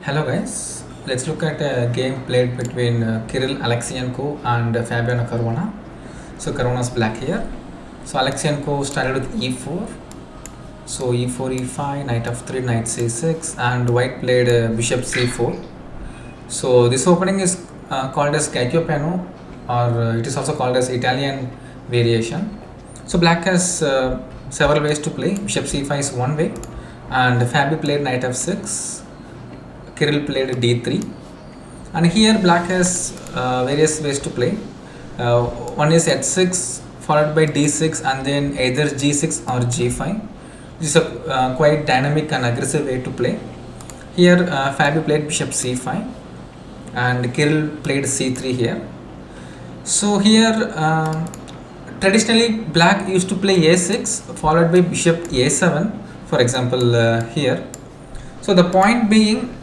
Hello guys, let's look at a game played between Kirill Alexyenko and Fabiano Caruana. So Caruana's black here. So Alexyenko started with e4. So e4, e5, knight f3, knight c6, and white played bishop c4. So this opening is called as Cacciopiano, or it is also called as Italian variation. So black has several ways to play. Bishop c5 is one way, and Fabi played knight f6. Kirill played d3, and here black has various ways to play. One is h6 followed by d6 and then either g6 or g5. This is a quite dynamic and aggressive way to play. Here Fabi played bishop c5 and Kirill played c3 here. So here traditionally black used to play a6 followed by bishop a7, for example here. So the point being,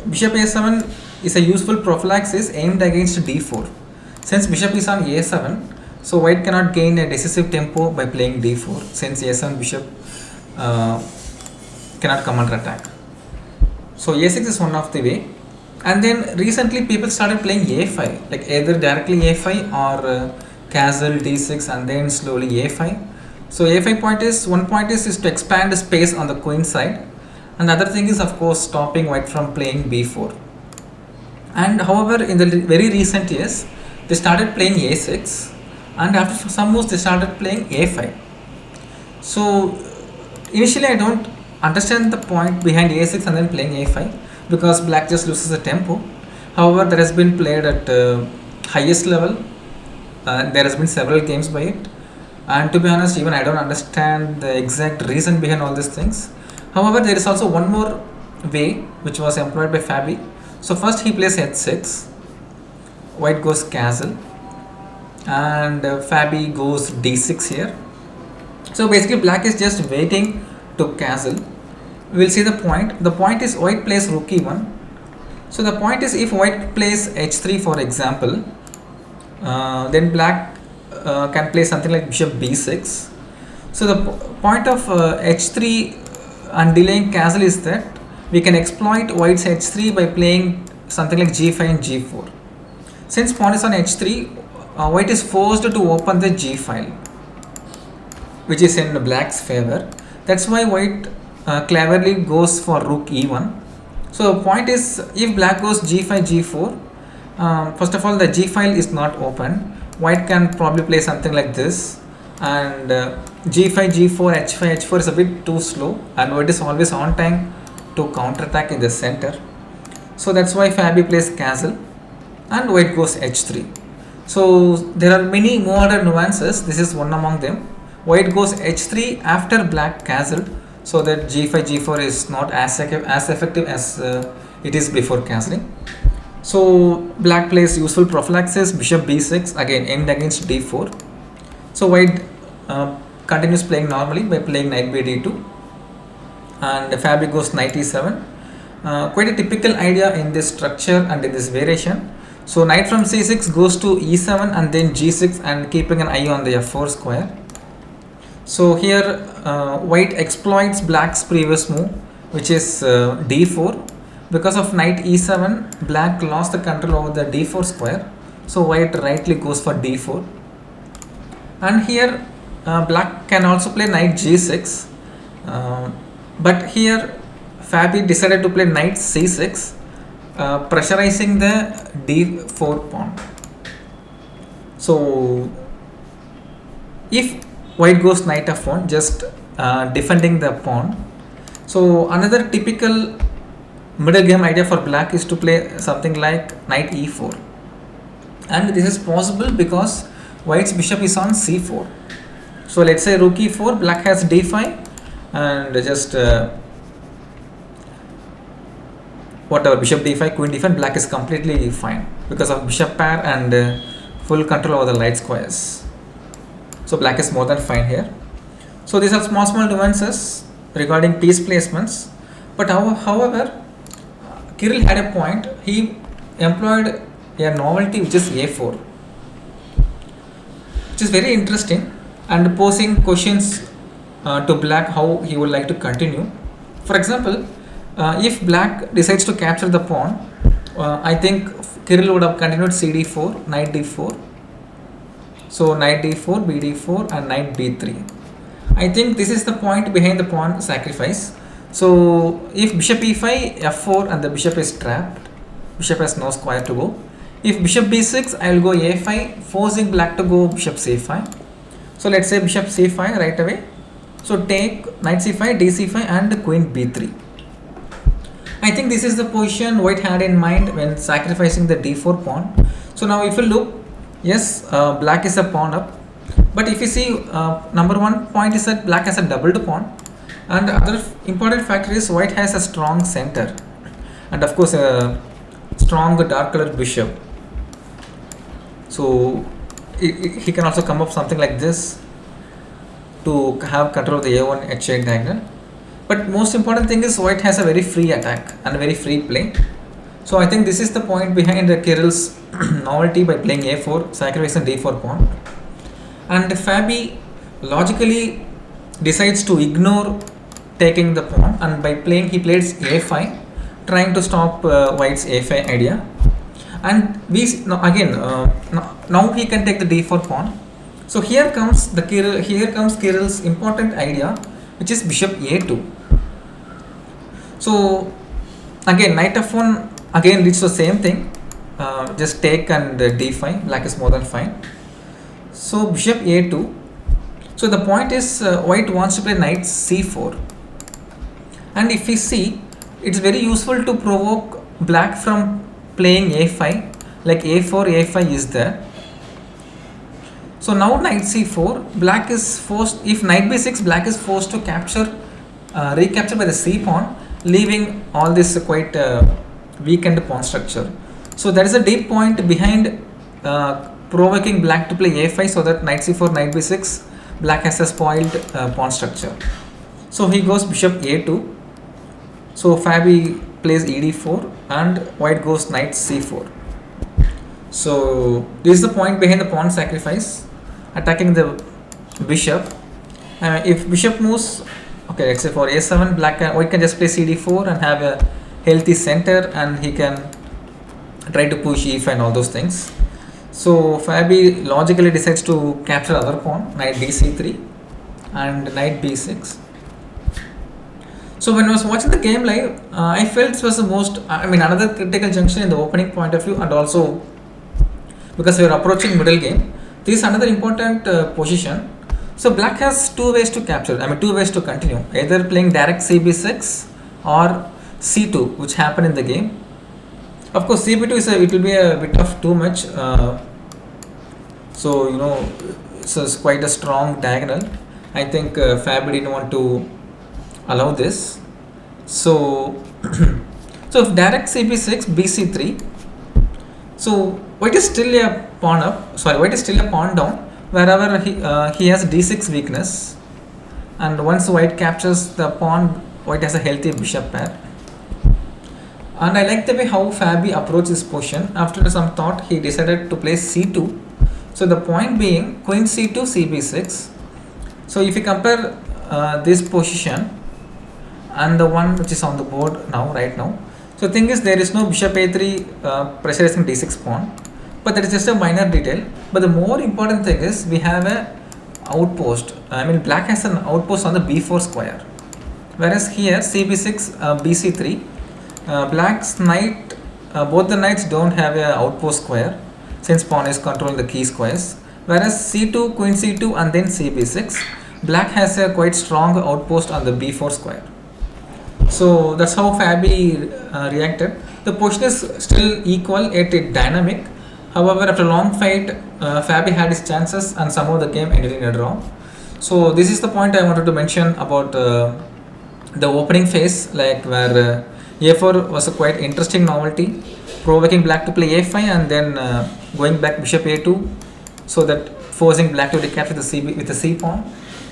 bishop a7 is a useful prophylaxis aimed against d4. Since bishop is on a7, so white cannot gain a decisive tempo by playing d4, since a7 bishop cannot come under attack. So a6 is one of the way. And then recently people started playing a5, like either directly a5 or castle d6 and then slowly a5. So a5 point is, one point is to expand the space on the queen side. And the other thing is, of course, stopping white from playing b4. And however, in the very recent years, they started playing a6, and after some moves they started playing a5. So initially I don't understand the point behind a6 and then playing a5, because black just loses the tempo. However, there has been played at highest level. There has been several games by it, and to be honest, even I don't understand the exact reason behind all these things. However, there is also one more way which was employed by Fabi. So first he plays h6, white goes castle, and Fabi goes d6 here. So basically black is just waiting to castle. We will see the point. The point is white plays rook e1. So the point is, if white plays h3 for example, then black can play something like bishop b6. So the point of h3 and delaying castle is that we can exploit white's h3 by playing something like g5 and g4. Since pawn is on h3, white is forced to open the g file, which is in black's favor. That's why white cleverly goes for rook e1. So the point is, if black goes g5 g4, first of all the g file is not open. White can probably play something like this, and g5 g4 h5 h4 is a bit too slow, and white is always on time to counterattack in the center. So that's why Fabi plays castle and white goes h3. So there are many more other nuances. This is one among them. White goes h3 after black castle, so that g5 g4 is not as effective as it is before castling. So black plays useful prophylaxis, bishop b6, again aimed against d4. So white continues playing normally by playing knight b d2, and Fabi goes knight e7. Quite a typical idea in this structure and in this variation. So knight from c6 goes to e7 and then g6, and keeping an eye on the f4 square. So here white exploits black's previous move, which is d4. Because of knight e7, black lost the control over the d4 square. So white rightly goes for d4. And here black can also play knight g6. But here Fabi decided to play knight c6, pressurizing the d4 pawn. So if white goes knight f1, just defending the pawn. So another typical middle game idea for black is to play something like knight e4, and this is possible because white's bishop is on c4. So let's say rook e4, black has d5, and just whatever, bishop d5, queen d5, black is completely fine because of bishop pair and full control over the light squares. So black is more than fine here. So these are small nuances regarding piece placements. But however, Kirill had a point. He employed a novelty which is a4, which is very interesting and posing questions to black how he would like to continue. For example, If black decides to capture the pawn, I think Kirill would have continued cd4, knight d4. So knight d4, bd4 and knight b3. I think this is the point behind the pawn sacrifice. So if bishop e5, f4 and the bishop is trapped, bishop has no square to go. If bishop b6, I will go a5, forcing black to go bishop c5. So let's say bishop c5 right away. So take knight c5, dc5 and queen b3. I think this is the position white had in mind when sacrificing the d4 pawn. So now if you look, yes, black is a pawn up. But if you see, number one point is that black has a doubled pawn. And the other important factor is white has a strong center. And of course a strong dark colored bishop. So he can also come up something like this to have control of the a1 h8 diagonal. But most important thing is white has a very free attack and a very free play. So I think this is the point behind Kirill's novelty by playing a4, sacrificing d4 pawn. And Fabi logically decides to ignore taking the pawn, and by playing he plays a5, trying to stop white's a5 idea. And we now he can take the d4 pawn. So here comes Kirill's important idea, which is bishop a2. So again knight f1 again leads to the same thing, just take and d5, black is more than fine. So bishop a2. So the point is white wants to play knight c4, and if we see, it's very useful to provoke black from playing a5, like a4, a5 is there. So now knight c4, black is forced, if knight b6, black is forced to recapture by the c pawn, leaving all this quite weakened pawn structure. So that is a deep point behind provoking black to play a5, so that knight c4, knight b6, black has a spoiled pawn structure. So he goes bishop a2. So Fabi plays ed4 and white goes knight c4. So this is the point behind the pawn sacrifice, attacking the bishop. If bishop moves, okay, let's say for a7, white can just play cd4 and have a healthy center, and he can try to push e5 and all those things. So Fabi logically decides to capture other pawn, knight dc3 and knight b6. So when I was watching the game live, I felt this was the most, another critical junction in the opening point of view, and also because we are approaching middle game, this is another important position. So black has two ways to capture, two ways to continue, either playing direct cb6 or c2, which happened in the game. Of course cb2 it will be a bit of too much, so it's quite a strong diagonal. I think Fabi didn't want to allow this. So so if direct cb6, bc3, so white is still a pawn up, white is still a pawn down wherever he has d6 weakness, and once white captures the pawn, white has a healthy bishop pair. And I like the way how Fabi approached this position. After some thought, he decided to play c2. So the point being queen c2, cb6. So if you compare this position and the one which is on the board right now. So thing is, there is no bishop a3 pressurizing d6 pawn, but that is just a minor detail. But the more important thing is we have a outpost. Black has an outpost on the b4 square, whereas here cb6, bc3, black's knight, both the knights don't have a outpost square since pawn is controlling the key squares, whereas c2, queen c2 and then cb6, black has a quite strong outpost on the b4 square. So that's how Fabi reacted. The position is still equal, yet dynamic. However, after a long fight, Fabi had his chances and somehow the game ended in a draw. So this is the point I wanted to mention about the opening phase, like where a4 was a quite interesting novelty, provoking black to play a5 and then going back bishop a2, so that forcing black to recapture with the c pawn,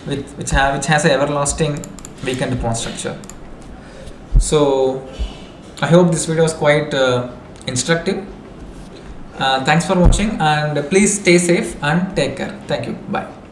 which has an everlasting weakened pawn structure. So I hope this video was quite instructive. Thanks for watching, and please stay safe and take care. Thank you. Bye.